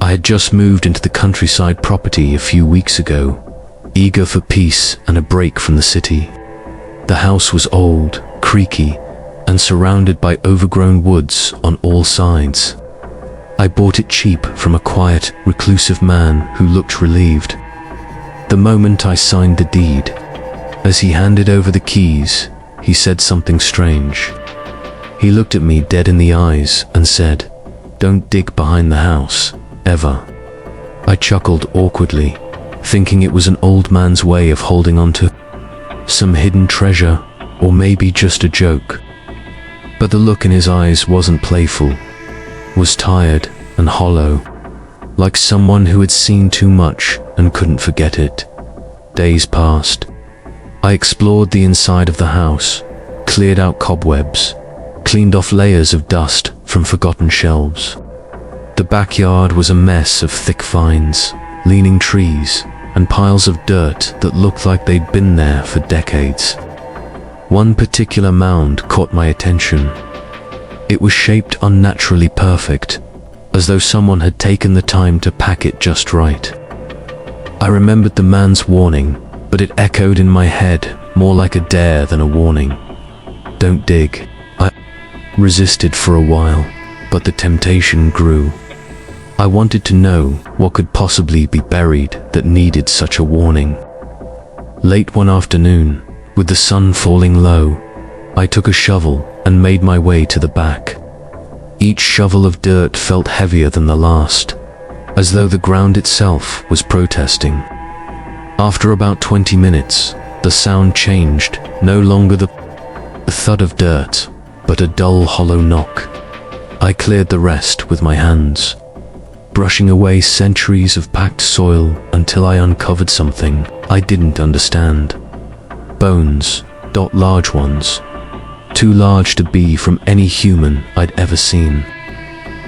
I had just moved into the countryside property a few weeks ago, eager for peace and a break from the city. The house was old, creaky, and surrounded by overgrown woods on all sides. I bought it cheap from a quiet, reclusive man who looked relieved. The moment I signed the deed, as he handed over the keys, he said something strange. He looked at me dead in the eyes and said, "Don't dig behind the house, ever." I chuckled awkwardly, thinking it was an old man's way of holding on to some hidden treasure, or maybe just a joke. But the look in his eyes wasn't playful, was tired and hollow, like someone who had seen too much and couldn't forget it. Days passed. I explored the inside of the house, cleared out cobwebs, cleaned off layers of dust from forgotten shelves. The backyard was a mess of thick vines, leaning trees, and piles of dirt that looked like they'd been there for decades. One particular mound caught my attention. It was shaped unnaturally perfect, as though someone had taken the time to pack it just right. I remembered the man's warning, but it echoed in my head more like a dare than a warning. "Don't dig." I resisted for a while, but the temptation grew. I wanted to know what could possibly be buried that needed such a warning. Late one afternoon, with the sun falling low, I took a shovel and made my way to the back. Each shovel of dirt felt heavier than the last, as though the ground itself was protesting. After about 20 minutes, the sound changed, no longer the thud of dirt, but a dull, hollow knock. I cleared the rest with my hands, brushing away centuries of packed soil until I uncovered something I didn't understand. Bones, large ones, too large to be from any human I'd ever seen.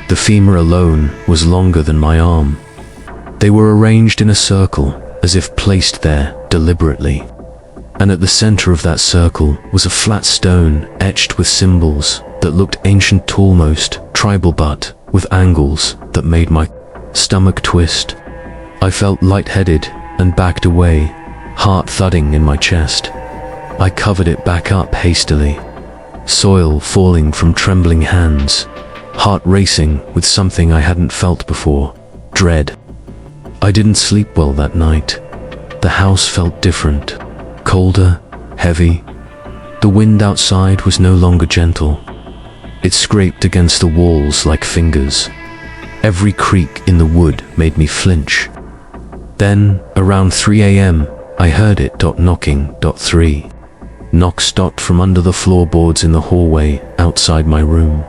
The femur alone was longer than my arm. They were arranged in a circle, as if placed there deliberately. And at the center of that circle was a flat stone etched with symbols that looked ancient, almost tribal, but with angles that made my stomach twist. I felt lightheaded and backed away, heart thudding in my chest. I covered it back up hastily, soil falling from trembling hands, heart racing with something I hadn't felt before, dread. I didn't sleep well that night. The house felt different, colder, heavy. The wind outside was no longer gentle. It scraped against the walls like fingers. Every creak in the wood made me flinch. Then, around 3 a.m., I heard it knocking. 3 knocks from under the floorboards in the hallway outside my room.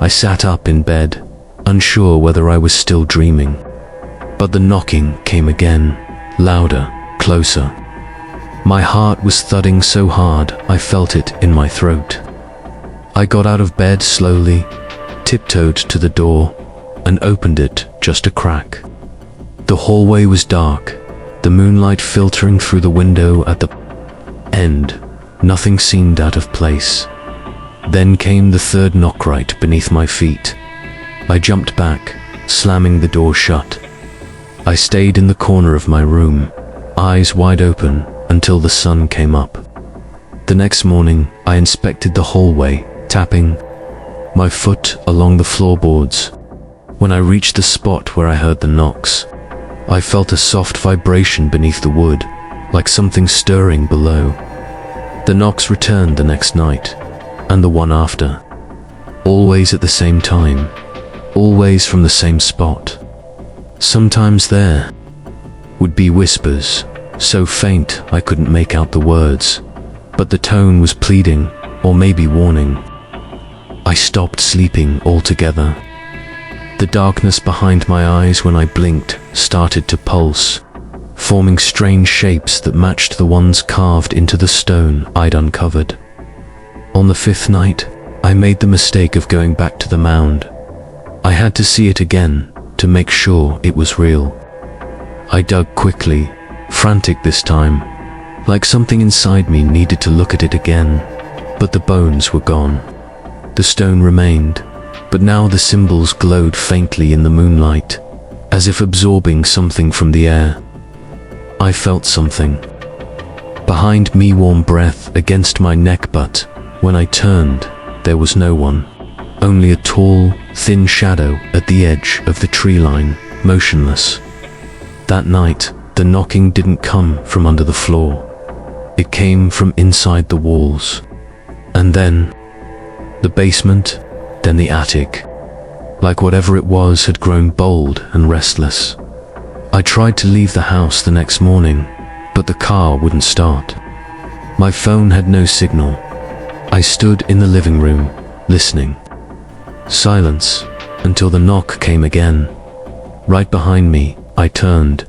I sat up in bed, unsure whether I was still dreaming. But the knocking came again, louder, closer. My heart was thudding so hard I felt it in my throat. I got out of bed slowly, tiptoed to the door, and opened it just a crack. The hallway was dark, the moonlight filtering through the window at the end. Nothing seemed out of place. Then came the third knock right beneath my feet. I jumped back, slamming the door shut. I stayed in the corner of my room, eyes wide open, until the sun came up. The next morning, I inspected the hallway, tapping my foot along the floorboards. When I reached the spot where I heard the knocks, I felt a soft vibration beneath the wood, like something stirring below. The knocks returned the next night, and the one after. Always at the same time, always from the same spot. Sometimes there would be whispers, so faint I couldn't make out the words, but the tone was pleading, or maybe warning. I stopped sleeping altogether. The darkness behind my eyes when I blinked started to pulse, forming strange shapes that matched the ones carved into the stone I'd uncovered. On the 5th night, I made the mistake of going back to the mound. I had to see it again to make sure it was real. I dug quickly, frantic this time, like something inside me needed to look at it again, but the bones were gone. The stone remained, but now the symbols glowed faintly in the moonlight, as if absorbing something from the air. I felt something. Behind me, warm breath against my neck, but when I turned, there was no one. Only a tall, thin shadow at the edge of the tree line, motionless. That night, the knocking didn't come from under the floor. It came from inside the walls. And then, the basement, then the attic. Like whatever it was had grown bold and restless. I tried to leave the house the next morning, but the car wouldn't start. My phone had no signal. I stood in the living room, listening. Silence, until the knock came again. Right behind me, I turned.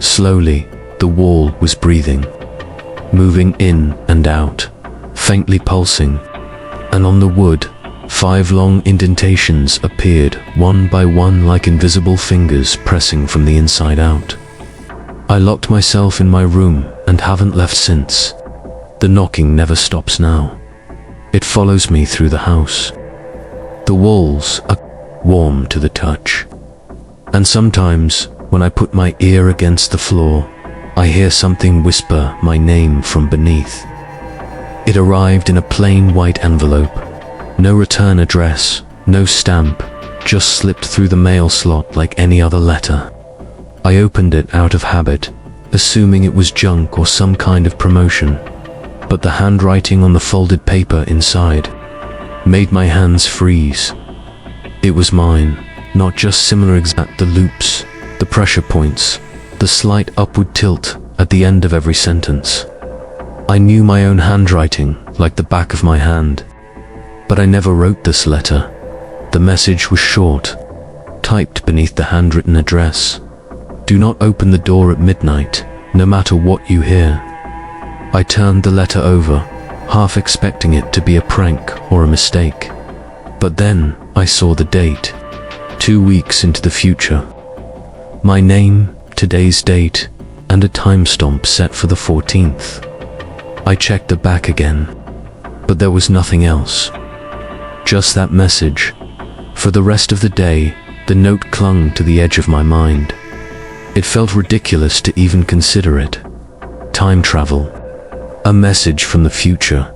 Slowly, the wall was breathing, moving in and out, faintly pulsing, and on the wood, 5 long indentations appeared, one by one, like invisible fingers pressing from the inside out. I locked myself in my room and haven't left since. The knocking never stops now. It follows me through the house. The walls are warm to the touch. And sometimes, when I put my ear against the floor, I hear something whisper my name from beneath. It arrived in a plain white envelope. No return address, no stamp, just slipped through the mail slot like any other letter. I opened it out of habit, assuming it was junk or some kind of promotion. But the handwriting on the folded paper inside made my hands freeze. It was mine, not just similar exact. The loops, the pressure points, the slight upward tilt at the end of every sentence. I knew my own handwriting like the back of my hand. But I never wrote this letter. The message was short, typed beneath the handwritten address. Do not open the door at midnight, no matter what you hear. I turned the letter over, half expecting it to be a prank or a mistake. But then I saw the date, 2 weeks into the future. My name, today's date, and a timestamp set for the 14th. I checked the back again, but there was nothing else. Just that message. For the rest of the day, the note clung to the edge of my mind. It felt ridiculous to even consider it. Time travel. A message from the future.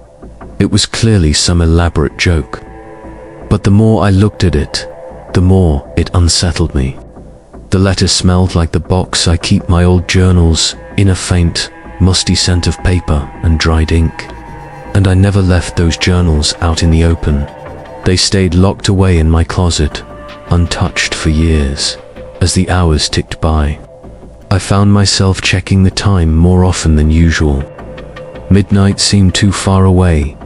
It was clearly some elaborate joke. But the more I looked at it, the more it unsettled me. The letter smelled like the box I keep my old journals in, a faint, musty scent of paper and dried ink. And I never left those journals out in the open. They stayed locked away in my closet, untouched for years. As the hours ticked by, I found myself checking the time more often than usual. Midnight seemed too far away,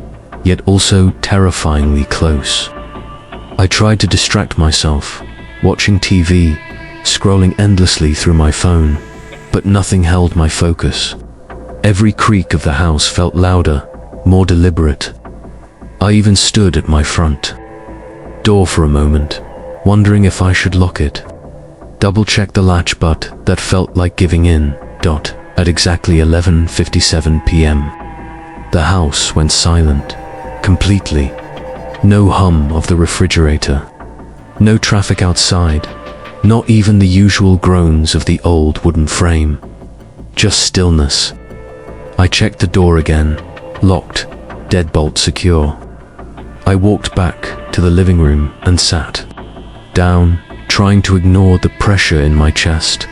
yet also terrifyingly close. I tried to distract myself, watching TV, scrolling endlessly through my phone, but nothing held my focus. Every creak of the house felt louder, more deliberate. I even stood at my front door for a moment, wondering if I should lock it. Double-checked the latch, but that felt like giving in. At exactly 11:57 p.m. The house went silent, completely. No hum of the refrigerator. No traffic outside. Not even the usual groans of the old wooden frame. Just stillness. I checked the door again. Locked, deadbolt secure. I walked back to the living room and sat down, trying to ignore the pressure in my chest.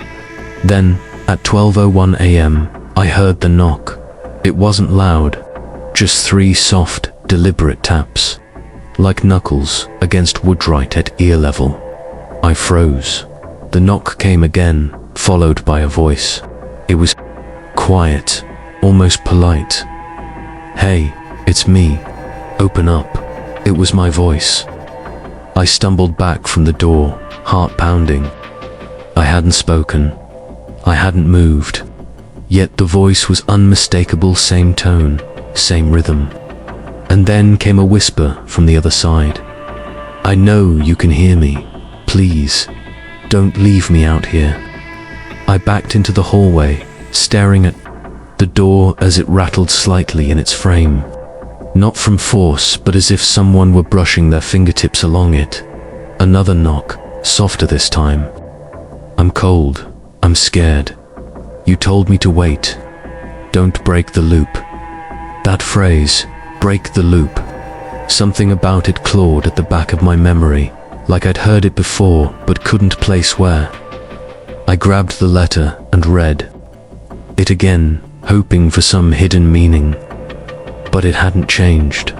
Then, at 12:01 a.m., I heard the knock. It wasn't loud, just 3 soft, deliberate taps, like knuckles against wood right at ear level. I froze. The knock came again, followed by a voice. It was quiet, almost polite. "Hey, it's me. Open up." It was my voice. I stumbled back from the door, heart pounding. I hadn't spoken. I hadn't moved. Yet the voice was unmistakable, same tone, same rhythm. And then came a whisper from the other side. "I know you can hear me. Please, don't leave me out here." I backed into the hallway, staring at the door as it rattled slightly in its frame. Not from force, but as if someone were brushing their fingertips along it. Another knock, softer this time. I'm cold. I'm scared. You told me to wait. Don't break the loop. That phrase, break the loop. Something about it clawed at the back of my memory, like I'd heard it before but couldn't place where. I grabbed the letter and read it again, hoping for some hidden meaning. But it hadn't changed.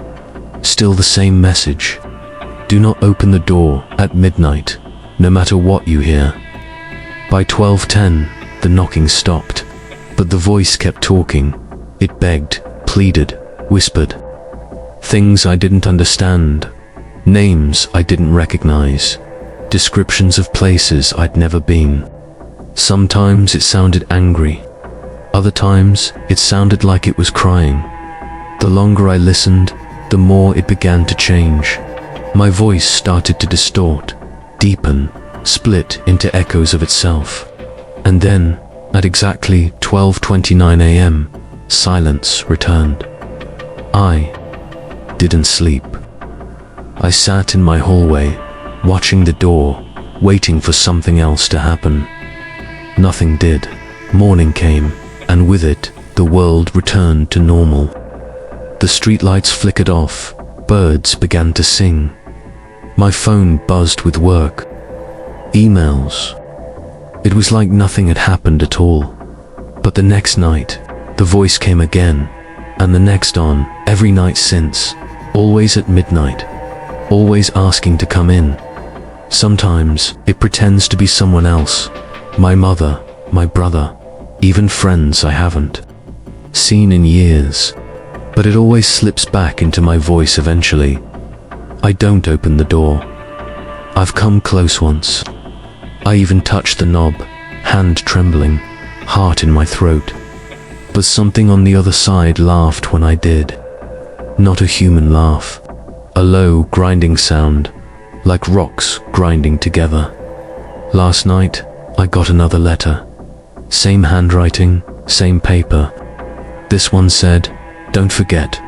Still the same message. Do not open the door at midnight, no matter what you hear. By 12:10, the knocking stopped, but the voice kept talking. It begged, pleaded, whispered. Things I didn't understand, names I didn't recognize, descriptions of places I'd never been. Sometimes it sounded angry. Other times, it sounded like it was crying. The longer I listened, the more it began to change. My voice started to distort, deepen, split into echoes of itself. And then, at exactly 12:29 a.m., silence returned. I didn't sleep. I sat in my hallway, watching the door, waiting for something else to happen. Nothing did. Morning came, and with it, the world returned to normal. The streetlights flickered off, birds began to sing. My phone buzzed with work, emails. It was like nothing had happened at all. But the next night, the voice came again, and the next on, every night since, always at midnight, always asking to come in. Sometimes it pretends to be someone else, my mother, my brother, even friends I haven't seen in years. But it always slips back into my voice eventually. I don't open the door. I've come close once. I even touched the knob, hand trembling, heart in my throat. But something on the other side laughed when I did. Not a human laugh. A low, grinding sound, like rocks grinding together. Last night, I got another letter. Same handwriting, same paper. This one said, "Don't forget,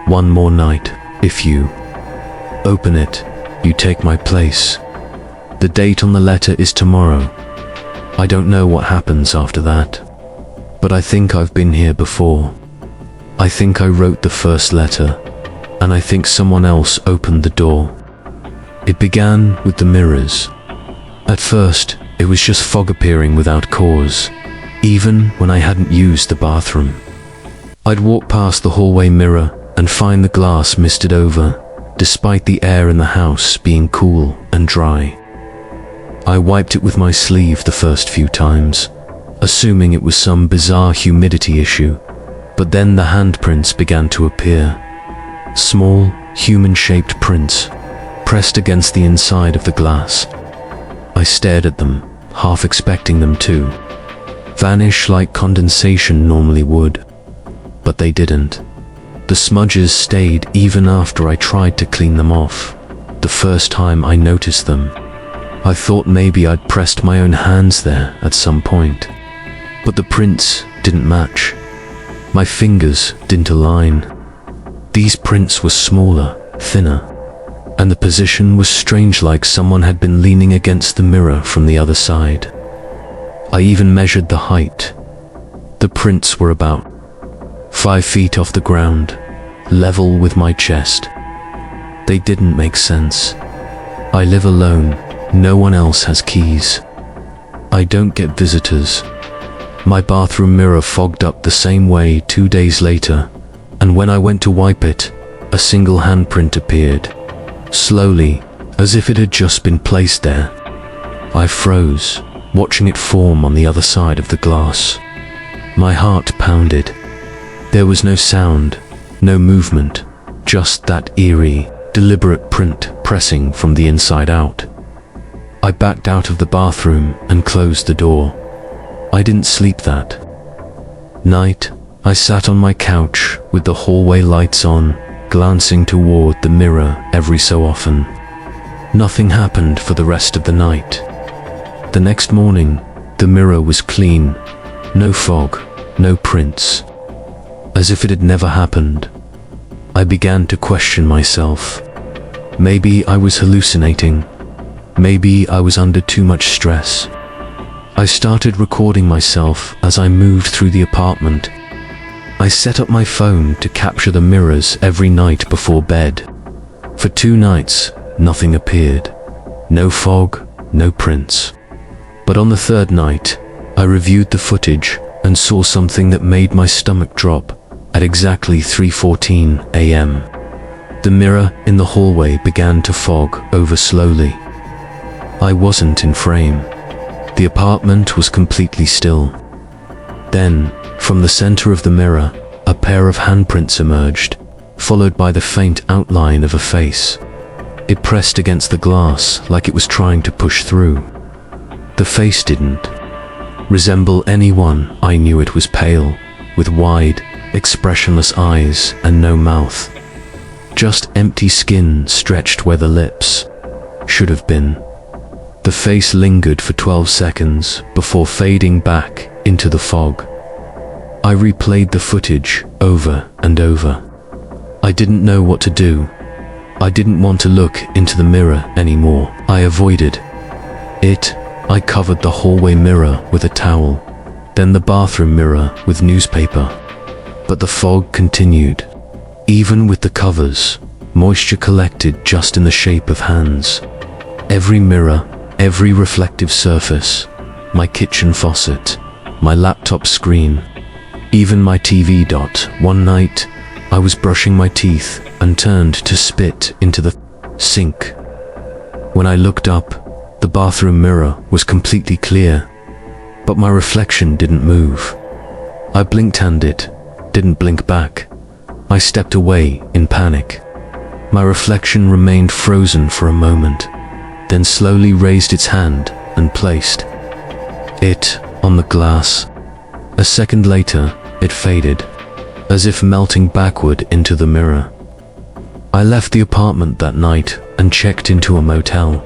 one more night. If you open it, you take my place." The date on the letter is tomorrow. I don't know what happens after that. But I think I've been here before. I think I wrote the first letter, and I think someone else opened the door. It began with the mirrors. At first, it was just fog appearing without cause, even when I hadn't used the bathroom. I'd walk past the hallway mirror and find the glass misted over, despite the air in the house being cool and dry. I wiped it with my sleeve the first few times, assuming it was some bizarre humidity issue, but then the handprints began to appear. Small, human-shaped prints, pressed against the inside of the glass. I stared at them, half expecting them to vanish like condensation normally would. But they didn't. The smudges stayed even after I tried to clean them off. The first time I noticed them, I thought maybe I'd pressed my own hands there at some point. But the prints didn't match. My fingers didn't align. These prints were smaller, thinner, and the position was strange, like someone had been leaning against the mirror from the other side. I even measured the height. The prints were about 5 feet off the ground, level with my chest. They didn't make sense. I live alone. No one else has keys. I don't get visitors. My bathroom mirror fogged up the same way 2 days later, and when I went to wipe it, a single handprint appeared, slowly, as if it had just been placed there. I froze, watching it form on the other side of the glass. My heart pounded. There was no sound, no movement, just that eerie, deliberate print pressing from the inside out. I backed out of the bathroom and closed the door. I didn't sleep that night. I sat on my couch with the hallway lights on, glancing toward the mirror every so often. Nothing happened for the rest of the night. The next morning, the mirror was clean. No fog, no prints. As if it had never happened. I began to question myself. Maybe I was hallucinating. Maybe I was under too much stress. I started recording myself as I moved through the apartment. I set up my phone to capture the mirrors every night before bed. For 2 nights, nothing appeared. No fog, no prints. But on the 3rd night, I reviewed the footage and saw something that made my stomach drop at exactly 3:14 a.m. The mirror in the hallway began to fog over slowly. I wasn't in frame. The apartment was completely still. Then, from the center of the mirror, a pair of handprints emerged, followed by the faint outline of a face. It pressed against the glass like it was trying to push through. The face didn't resemble anyone I knew. It was pale, with wide, expressionless eyes and no mouth. Just empty skin stretched where the lips should have been. The face lingered for 12 seconds before fading back into the fog. I replayed the footage over and over. I didn't know what to do. I didn't want to look into the mirror anymore. I avoided it. I covered the hallway mirror with a towel, then the bathroom mirror with newspaper. But the fog continued. Even with the covers, moisture collected just in the shape of hands. Every mirror, every reflective surface, my kitchen faucet, my laptop screen, even my TV. One night, I was brushing my teeth and turned to spit into the sink. When I looked up, the bathroom mirror was completely clear, but my reflection didn't move. I blinked and it didn't blink back. I stepped away in panic. My reflection remained frozen for a moment, then slowly raised its hand and placed it on the glass. A second later, it faded, as if melting backward into the mirror. I left the apartment that night and checked into a motel.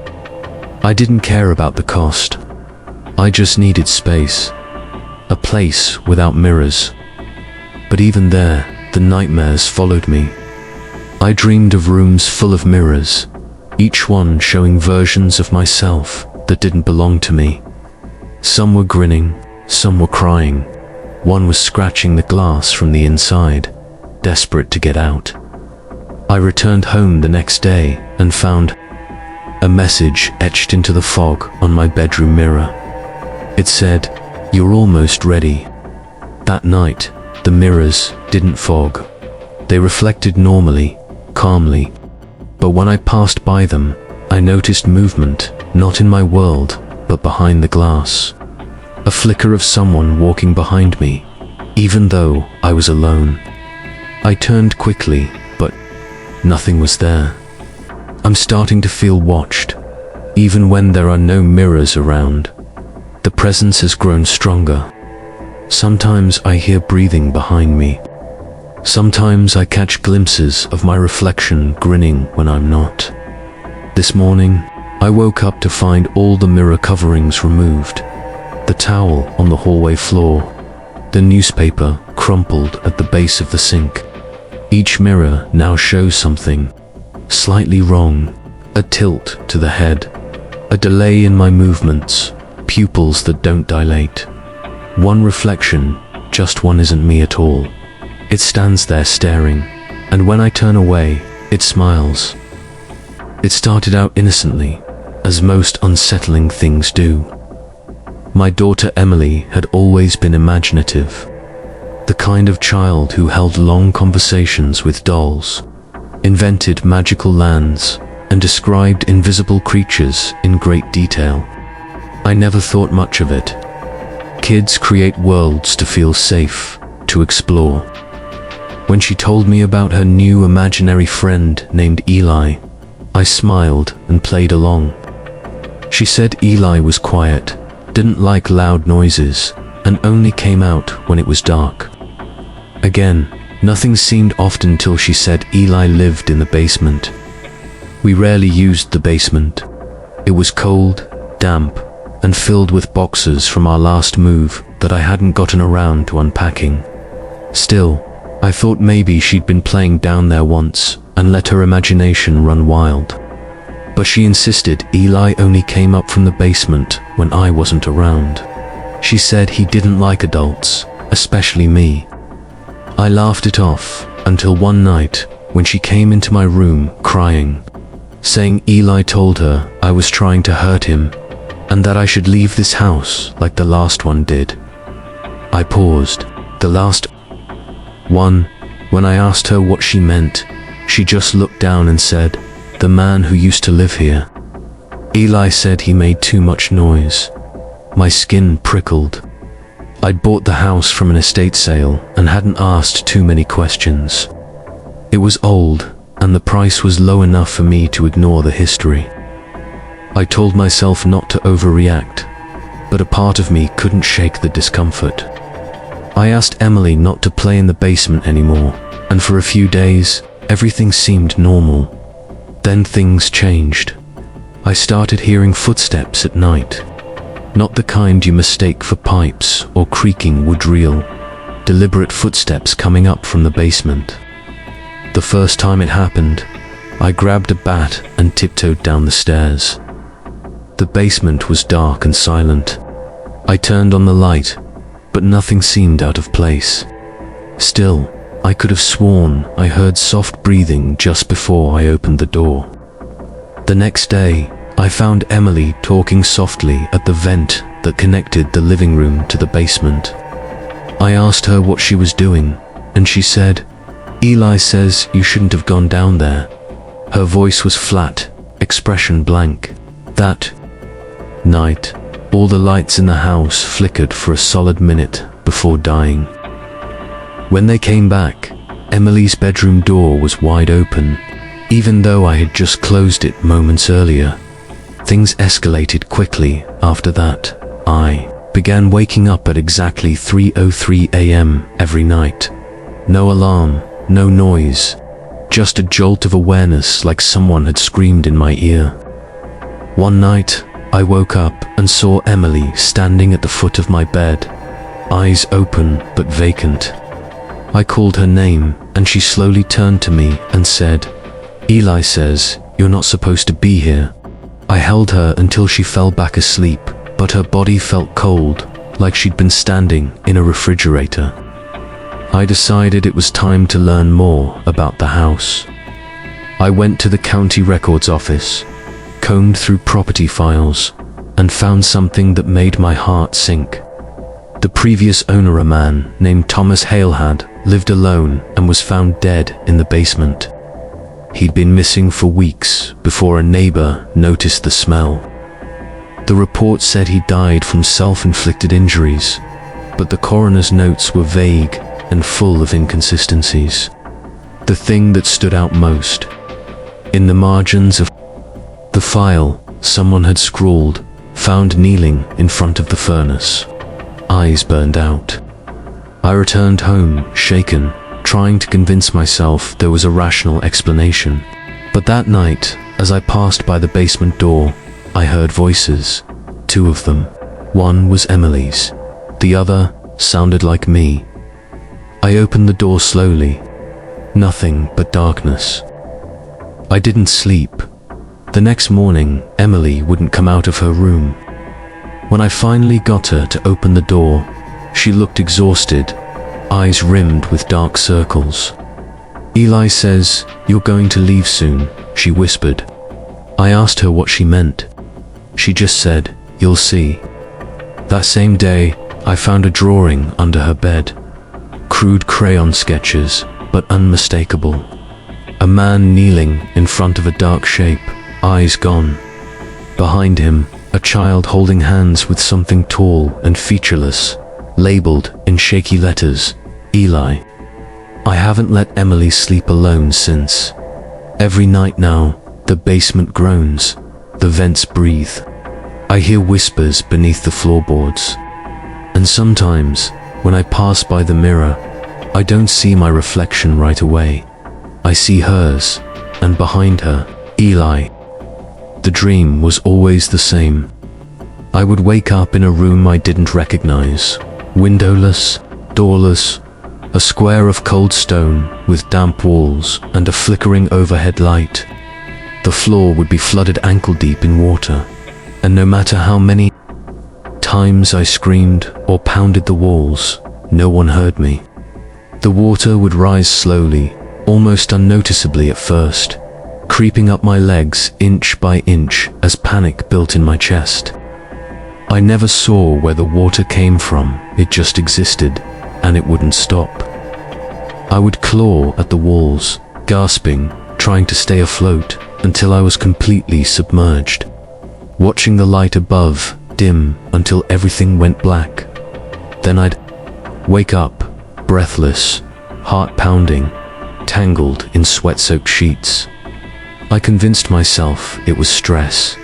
I didn't care about the cost. I just needed space, a place without mirrors. But even there, the nightmares followed me. I dreamed of rooms full of mirrors, each one showing versions of myself that didn't belong to me. Some were grinning, some were crying. One was scratching the glass from the inside, desperate to get out. I returned home the next day and found a message etched into the fog on my bedroom mirror. It said, "You're almost ready." That night, the mirrors didn't fog. They reflected normally, calmly. But when I passed by them, I noticed movement, not in my world, but behind the glass. A flicker of someone walking behind me, even though I was alone. I turned quickly, but nothing was there. I'm starting to feel watched, even when there are no mirrors around. The presence has grown stronger. Sometimes I hear breathing behind me. Sometimes I catch glimpses of my reflection grinning when I'm not. This morning, I woke up to find all the mirror coverings removed. The towel on the hallway floor, the newspaper crumpled at the base of the sink. Each mirror now shows something slightly wrong, a tilt to the head, a delay in my movements, pupils that don't dilate. One reflection, just one, isn't me at all. It stands there staring, and when I turn away, it smiles. It started out innocently, as most unsettling things do. My daughter Emily had always been imaginative, the kind of child who held long conversations with dolls, invented magical lands, and described invisible creatures in great detail. I never thought much of it. Kids create worlds to feel safe, to explore. When she told me about her new imaginary friend named Eli, I smiled and played along. She said Eli was quiet, didn't like loud noises, and only came out when it was dark. Again, nothing seemed off until she said Eli lived in the basement. We rarely used the basement. It was cold, damp, and filled with boxes from our last move that I hadn't gotten around to unpacking. Still, I thought maybe she'd been playing down there once and let her imagination run wild. But she insisted Eli only came up from the basement when I wasn't around. She said he didn't like adults, especially me. I laughed it off until one night when she came into my room crying, saying Eli told her I was trying to hurt him and that I should leave this house like the last one did. I paused. The last one. When I asked her what she meant, she just looked down and said, "The man who used to live here." Eli said he made too much noise. My skin prickled. I'd bought the house from an estate sale and hadn't asked too many questions. It was old, and the price was low enough for me to ignore the history. I told myself not to overreact, but a part of me couldn't shake the discomfort. I asked Emily not to play in the basement anymore, and for a few days, everything seemed normal. Then things changed. I started hearing footsteps at night. Not the kind you mistake for pipes or creaking wood reel. Deliberate footsteps coming up from the basement. The first time it happened, I grabbed a bat and tiptoed down the stairs. The basement was dark and silent. I turned on the light, but nothing seemed out of place. Still, I could have sworn I heard soft breathing just before I opened the door. The next day, I found Emily talking softly at the vent that connected the living room to the basement. I asked her what she was doing, and she said, "Eli says you shouldn't have gone down there." Her voice was flat, expression blank. That night, all the lights in the house flickered for a solid minute before dying. When they came back, Emily's bedroom door was wide open, even though I had just closed it moments earlier. Things escalated quickly after that. I began waking up at exactly 3:03 a.m. every night. No alarm, no noise, just a jolt of awareness like someone had screamed in my ear. One night, I woke up and saw Emily standing at the foot of my bed, eyes open but vacant. I called her name and she slowly turned to me and said, "Eli says you're not supposed to be here." I held her until she fell back asleep, but her body felt cold, like she'd been standing in a refrigerator. I decided it was time to learn more about the house. I went to the county records office, combed through property files, and found something that made my heart sink. The previous owner, a man named Thomas Hale, had lived alone and was found dead in the basement. He'd been missing for weeks before a neighbor noticed the smell. The report said he died from self-inflicted injuries, but the coroner's notes were vague and full of inconsistencies. The thing that stood out most, in the margins of the file, someone had scrawled, "Found kneeling in front of the furnace. Eyes burned out." I returned home, shaken, trying to convince myself there was a rational explanation. But that night, as I passed by the basement door, I heard voices. Two of them. One was Emily's. The other sounded like me. I opened the door slowly. Nothing but darkness. I didn't sleep. The next morning, Emily wouldn't come out of her room. When I finally got her to open the door, she looked exhausted, eyes rimmed with dark circles. "Eli says you're going to leave soon," she whispered. I asked her what she meant. She just said, "You'll see." That same day, I found a drawing under her bed. Crude crayon sketches, but unmistakable. A man kneeling in front of a dark shape, eyes gone. Behind him, a child holding hands with something tall and featureless, labeled in shaky letters, Eli. I haven't let Emily sleep alone since. Every night now, the basement groans, the vents breathe. I hear whispers beneath the floorboards. And sometimes, when I pass by the mirror, I don't see my reflection right away. I see hers, and behind her, Eli. The dream was always the same. I would wake up in a room I didn't recognize, windowless, doorless, a square of cold stone with damp walls and a flickering overhead light. The floor would be flooded ankle deep in water, and no matter how many times I screamed or pounded the walls, no one heard me. The water would rise slowly, almost unnoticeably at first, creeping up my legs inch by inch as panic built in my chest. I never saw where the water came from, it just existed, and it wouldn't stop. I would claw at the walls, gasping, trying to stay afloat, until I was completely submerged, watching the light above dim until everything went black. Then I'd wake up, breathless, heart pounding, tangled in sweat-soaked sheets. I convinced myself it was stress.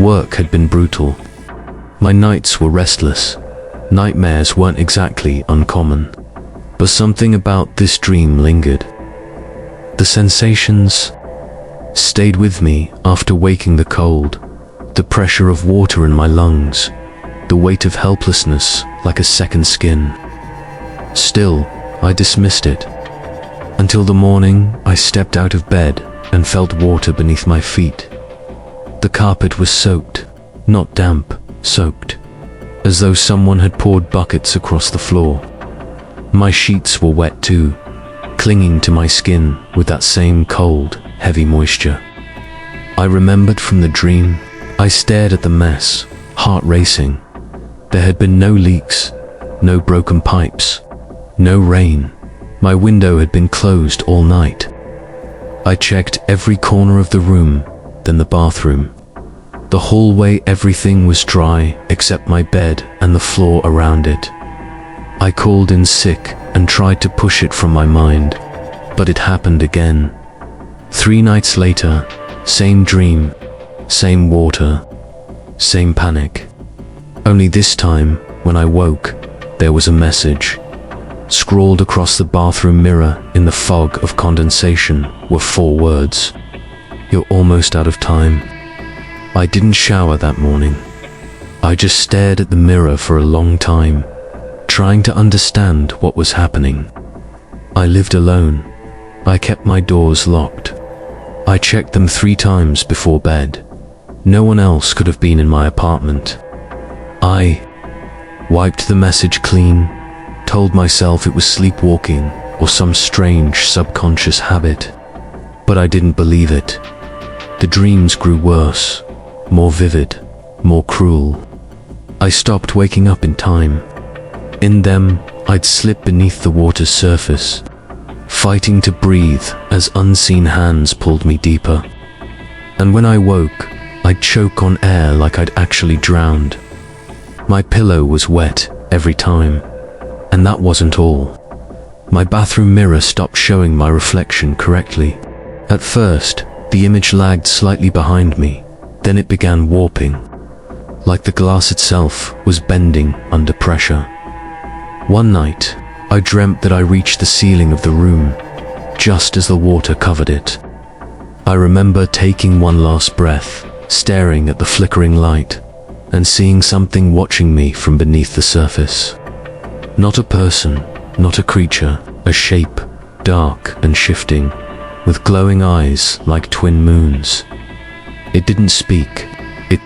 Work had been brutal. My nights were restless. Nightmares weren't exactly uncommon. But something about this dream lingered. The sensations stayed with me after waking the cold, the pressure of water in my lungs, the weight of helplessness like a second skin. Still, I dismissed it. Until the morning, I stepped out of bed and felt water beneath my feet. The carpet was soaked, not damp, soaked, as though someone had poured buckets across the floor. My sheets were wet too, clinging to my skin with that same cold, heavy moisture. I remembered from the dream. I stared at the mess, heart racing. There had been no leaks, no broken pipes, no rain. My window had been closed all night. I checked every corner of the room, then the bathroom. The hallway, everything was dry except my bed and the floor around it. I called in sick and tried to push it from my mind, but it happened again. 3 nights later, same dream, same water, same panic. Only this time, when I woke, there was a message. Scrawled across the bathroom mirror in the fog of condensation were 4 words. You're almost out of time. I didn't shower that morning. I just stared at the mirror for a long time, trying to understand what was happening. I lived alone. I kept my doors locked. I checked them 3 times before bed. No one else could have been in my apartment. I wiped the message clean, told myself it was sleepwalking or some strange subconscious habit. But I didn't believe it. The dreams grew worse, more vivid, more cruel. I stopped waking up in time. In them, I'd slip beneath the water's surface, fighting to breathe as unseen hands pulled me deeper. And when I woke, I'd choke on air like I'd actually drowned. My pillow was wet every time. And that wasn't all. My bathroom mirror stopped showing my reflection correctly. At first, the image lagged slightly behind me, then it began warping, like the glass itself was bending under pressure. One night, I dreamt that I reached the ceiling of the room, just as the water covered it. I remember taking one last breath, staring at the flickering light, and seeing something watching me from beneath the surface. Not a person, not a creature, a shape, dark and shifting, with glowing eyes like twin moons. It didn't speak, it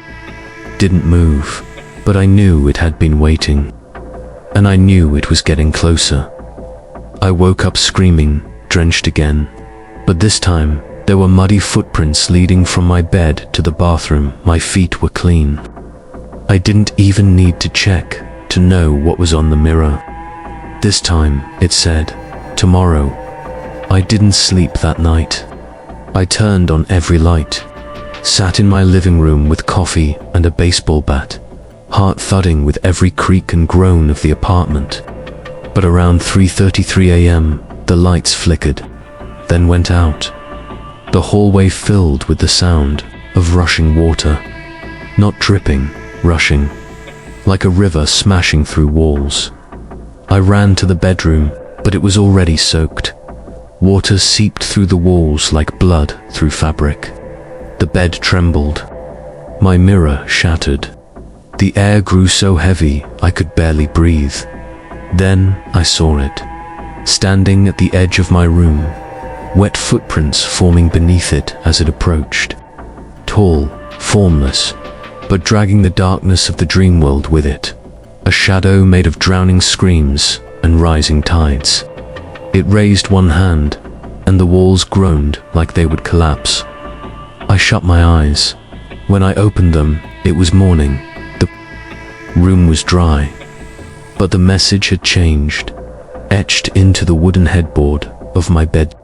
didn't move, but I knew it had been waiting, and I knew it was getting closer. I woke up screaming, drenched again, but this time there were muddy footprints leading from my bed to the bathroom. My feet were clean. I didn't even need to check to know what was on the mirror. This time, it said, tomorrow. I didn't sleep that night. I turned on every light, sat in my living room with coffee and a baseball bat, heart thudding with every creak and groan of the apartment. But around 3:33 a.m., the lights flickered, then went out. The hallway filled with the sound of rushing water. Not dripping, rushing, like a river smashing through walls. I ran to the bedroom, but it was already soaked. Water seeped through the walls like blood through fabric. The bed trembled. My mirror shattered. The air grew so heavy I could barely breathe. Then I saw it, standing at the edge of my room, wet footprints forming beneath it as it approached. Tall, formless, but dragging the darkness of the dream world with it. A shadow made of drowning screams and rising tides. It raised one hand, and the walls groaned like they would collapse. I shut my eyes. When I opened them, it was morning. The room was dry, but the message had changed, etched into the wooden headboard of my bed.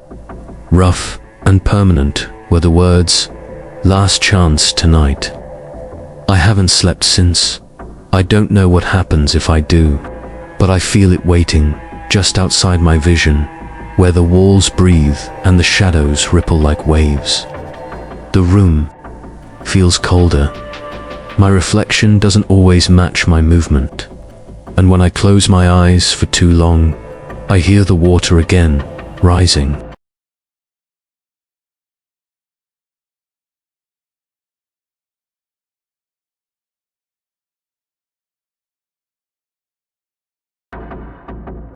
Rough and permanent were the words, "Last chance tonight." I haven't slept since. I don't know what happens if I do, but I feel it waiting just outside my vision, where the walls breathe and the shadows ripple like waves. The room feels colder. My reflection doesn't always match my movement, and when I close my eyes for too long, I hear the water again, rising.